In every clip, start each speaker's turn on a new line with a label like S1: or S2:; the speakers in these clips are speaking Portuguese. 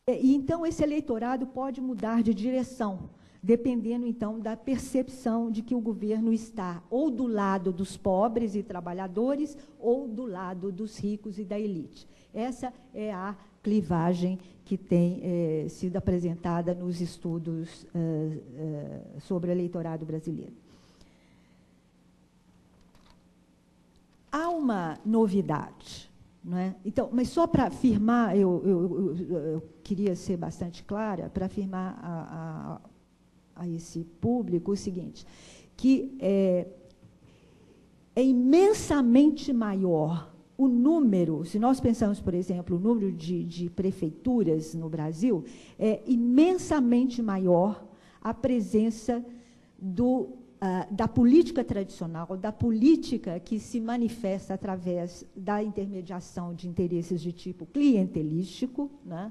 S1: E então esse eleitorado pode mudar de direção, dependendo então da percepção de que o governo está ou do lado dos pobres e trabalhadores ou do lado dos ricos e da elite. Essa é a clivagem que tem sido apresentada nos estudos sobre o eleitorado brasileiro. Há uma novidade, não é? Então, mas só para afirmar, eu queria ser bastante clara, para afirmar a esse público o seguinte, que é imensamente maior o número, se nós pensamos, por exemplo, o número de prefeituras no Brasil, é imensamente maior a presença da política tradicional, da política que se manifesta através da intermediação de interesses de tipo clientelístico, né?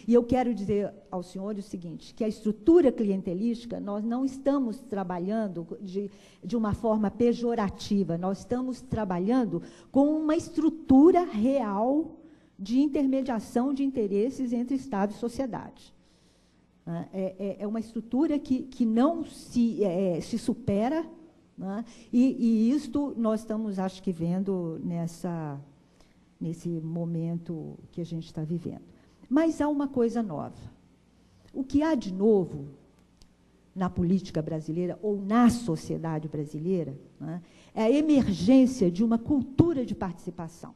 S1: E eu quero dizer aos senhores o seguinte, que a estrutura clientelística, nós não estamos trabalhando de uma forma pejorativa, nós estamos trabalhando com uma estrutura real de intermediação de interesses entre Estado e sociedade. É uma estrutura que não se supera, né? E isto nós estamos, acho que, vendo nesse momento que a gente está vivendo. Mas há uma coisa nova. O que há de novo na política brasileira ou na sociedade brasileira, né, é a emergência de uma cultura de participação.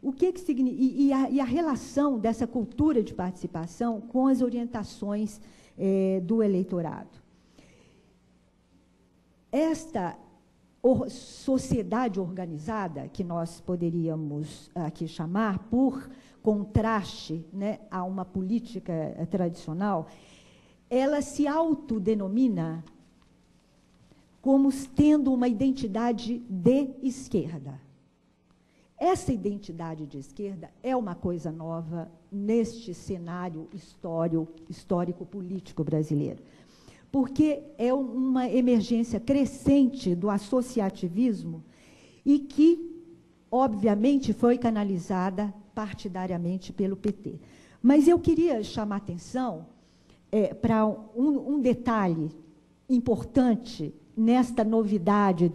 S1: O que significa, e a relação dessa cultura de participação com as orientações do eleitorado. Esta sociedade organizada, que nós poderíamos aqui chamar, por contraste, né, a uma política tradicional, ela se autodenomina como tendo uma identidade de esquerda. Essa identidade de esquerda é uma coisa nova neste cenário histórico-político brasileiro, porque é uma emergência crescente do associativismo e que, obviamente, foi canalizada partidariamente pelo PT. Mas eu queria chamar a atenção para um detalhe importante nesta novidade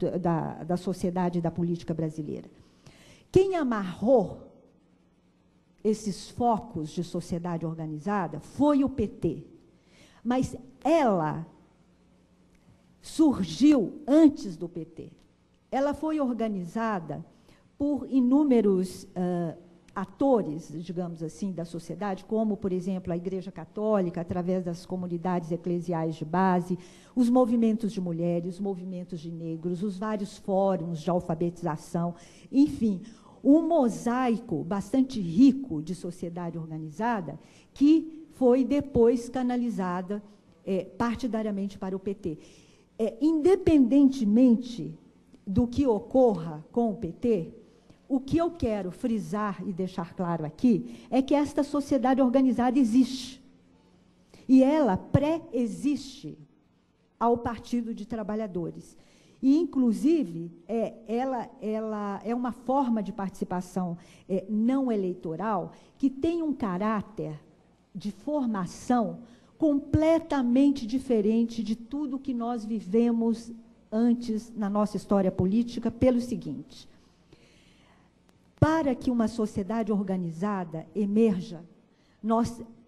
S1: da sociedade e da política brasileira. Quem amarrou esses focos de sociedade organizada foi o PT. Mas ela surgiu antes do PT. Ela foi organizada por inúmeros atores, digamos assim, da sociedade, como, por exemplo, a Igreja Católica, através das comunidades eclesiais de base, os movimentos de mulheres, os movimentos de negros, os vários fóruns de alfabetização, enfim, um mosaico bastante rico de sociedade organizada que foi depois canalizada partidariamente para o PT. Independentemente do que ocorra com o PT, o que eu quero frisar e deixar claro aqui é que esta sociedade organizada existe. E ela pré-existe ao Partido de Trabalhadores. E, inclusive, ela é uma forma de participação não eleitoral que tem um caráter de formação completamente diferente de tudo que nós vivemos antes na nossa história política, pelo seguinte: para que uma sociedade organizada emerja,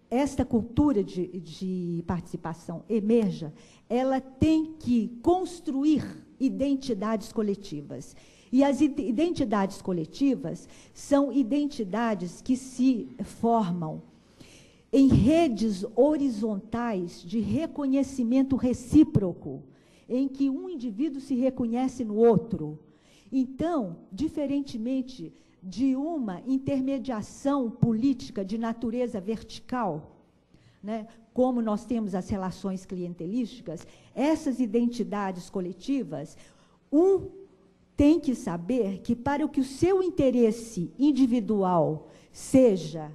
S1: esta cultura de participação emerja, ela tem que construir identidades coletivas. E as identidades coletivas são identidades que se formam em redes horizontais de reconhecimento recíproco, em que um indivíduo se reconhece no outro. Então, diferentemente de uma intermediação política de natureza vertical, né, como nós temos as relações clientelísticas, essas identidades coletivas, tem que saber que para que o seu interesse individual seja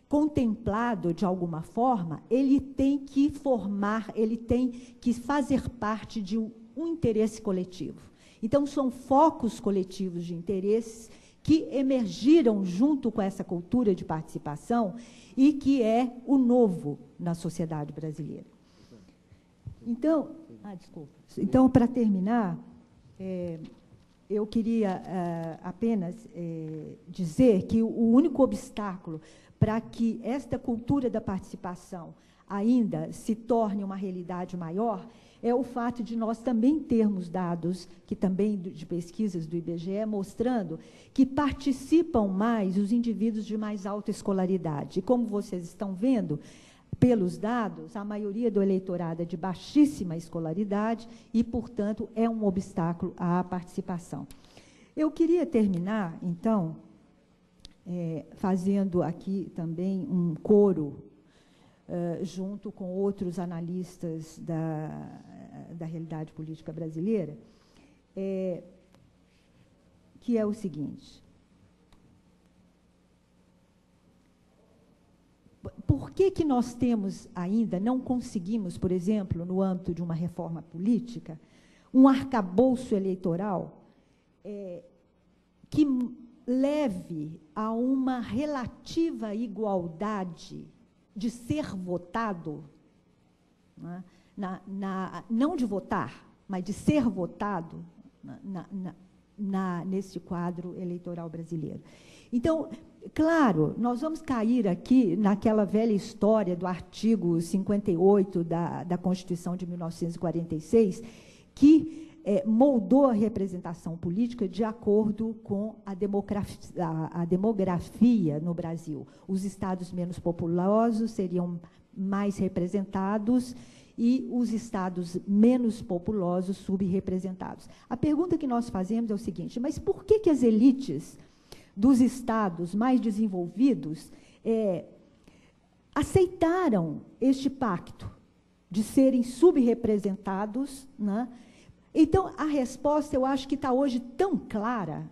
S1: contemplado de alguma forma, ele tem que formar, ele tem que fazer parte de um interesse coletivo. Então, são focos coletivos de interesses que emergiram junto com essa cultura de participação e que é o novo na sociedade brasileira. Então, Então, para terminar, eu queria apenas dizer que o único obstáculo para que esta cultura da participação ainda se torne uma realidade maior é o fato de nós também termos dados, que também de pesquisas do IBGE, mostrando que participam mais os indivíduos de mais alta escolaridade. E como vocês estão vendo, pelos dados, a maioria do eleitorado é de baixíssima escolaridade e, portanto, é um obstáculo à participação. Eu queria terminar, então, fazendo aqui também um coro, junto com outros analistas da realidade política brasileira, que é o seguinte: por que nós temos ainda, não conseguimos, por exemplo, no âmbito de uma reforma política, um arcabouço eleitoral que leve a uma relativa igualdade de ser votado, né, não de votar, mas de ser votado nesse quadro eleitoral brasileiro? Então, claro, nós vamos cair aqui naquela velha história do artigo 58 da Constituição de 1946, que moldou a representação política de acordo com a demografia no Brasil. Os estados menos populosos seriam mais representados e os estados menos populosos subrepresentados. A pergunta que nós fazemos é o seguinte: mas por que as elites dos estados mais desenvolvidos aceitaram este pacto de serem subrepresentados, né? Então, a resposta, eu acho que está hoje tão clara,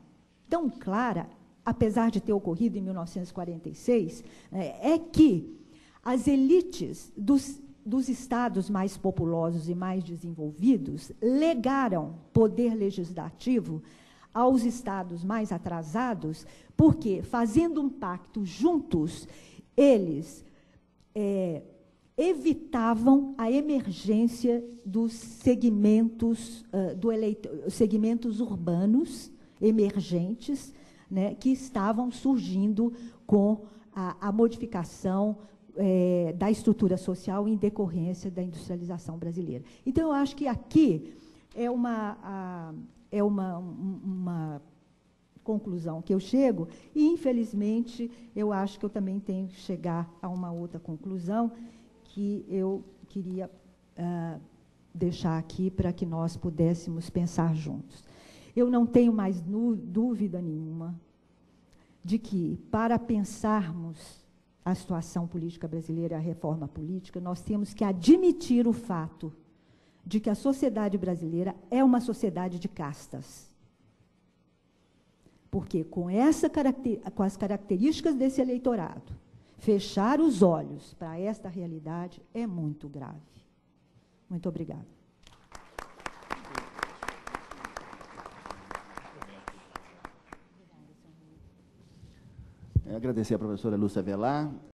S1: apesar de ter ocorrido em 1946, é que as elites dos estados mais populosos e mais desenvolvidos legaram poder legislativo aos estados mais atrasados, porque, fazendo um pacto juntos, eles evitavam a emergência dos segmentos, segmentos urbanos emergentes, né, que estavam surgindo com a modificação da estrutura social em decorrência da industrialização brasileira. Então, eu acho que aqui é uma conclusão que eu chego, e, infelizmente, eu acho que eu também tenho que chegar a uma outra conclusão que eu queria deixar aqui para que nós pudéssemos pensar juntos. Eu não tenho mais dúvida nenhuma de que, para pensarmos a situação política brasileira, a reforma política, nós temos que admitir o fato de que a sociedade brasileira é uma sociedade de castas. Porque com as características desse eleitorado, fechar os olhos para esta realidade é muito grave. Muito obrigada.
S2: Agradecer à professora Lúcia Velar.